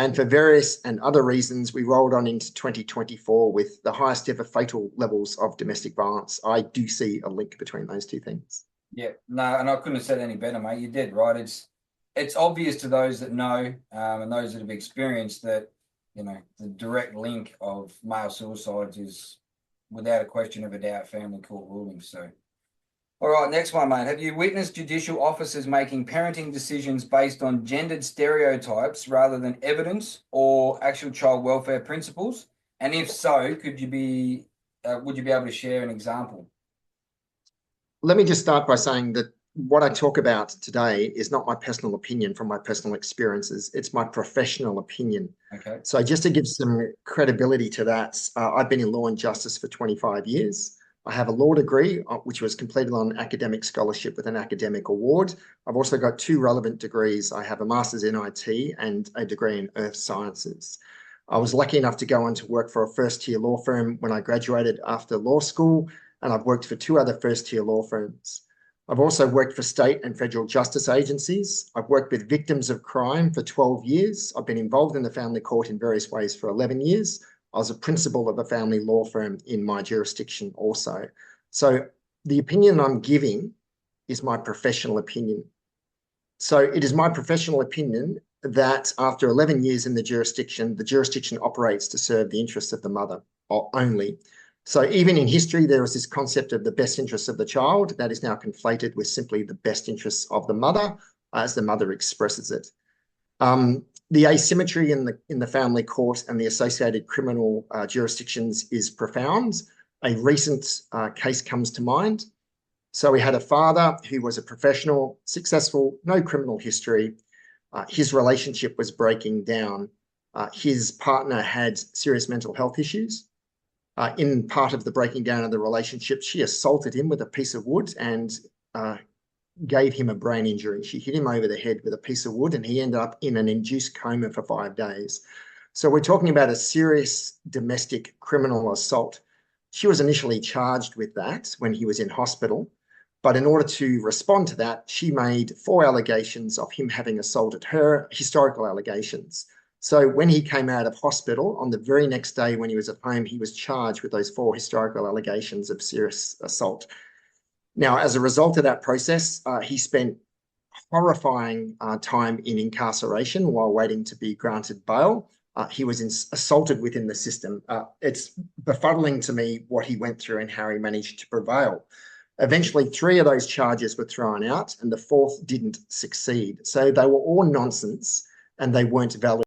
And for various and other reasons, we rolled on into 2024 with the highest ever fatal levels of domestic violence. I do see a link between those two things. Yeah, no, and I couldn't have said any better, mate. You did, right? It's obvious to those that know and those that have experienced that, the direct link of male suicides is, without a question of a doubt, family court rulings. So, all right, next one, mate. Have you witnessed judicial officers making parenting decisions based on gendered stereotypes rather than evidence or actual child welfare principles? And if so, would you be able to share an example? Let me just start by saying that what I talk about today is not my personal opinion from my personal experiences. It's my professional opinion. Okay. So just to give some credibility to that, I've been in law and justice for 25 years. I have a law degree, which was completed on academic scholarship with an academic award. I've also got 2 relevant degrees. I have a master's in IT and a degree in earth sciences. I was lucky enough to go on to work for a first-tier law firm when I graduated after law school, and I've worked for 2 other first-tier law firms. I've also worked for state and federal justice agencies. I've worked with victims of crime for 12 years. I've been involved in the family court in various ways for 11 years. I was a principal of a family law firm in my jurisdiction also. So the opinion I'm giving is my professional opinion. So it is my professional opinion that after 11 years in the jurisdiction operates to serve the interests of the mother only. So even in history, there was this concept of the best interests of the child that is now conflated with simply the best interests of the mother as the mother expresses it. The asymmetry in the family court and the associated criminal jurisdictions is profound. A recent case comes to mind. So we had a father who was a professional, successful, no criminal history. His relationship was breaking down. His partner had serious mental health issues. In part of the breaking down of the relationship, she assaulted him with a piece of wood and gave him a brain injury. She hit him over the head with a piece of wood and he ended up in an induced coma for 5 days. So we're talking about a serious domestic criminal assault. She was initially charged with that when he was in hospital, but in order to respond to that, she made 4 allegations of him having assaulted her, historical allegations. So when he came out of hospital, on the very next day when he was at home, he was charged with those 4 historical allegations of serious assault. Now, as a result of that process, he spent horrifying time in incarceration while waiting to be granted bail. He was assaulted within the system. It's befuddling to me what he went through and how he managed to prevail. Eventually, 3 of those charges were thrown out and the 4th didn't succeed. So they were all nonsense and they weren't valid.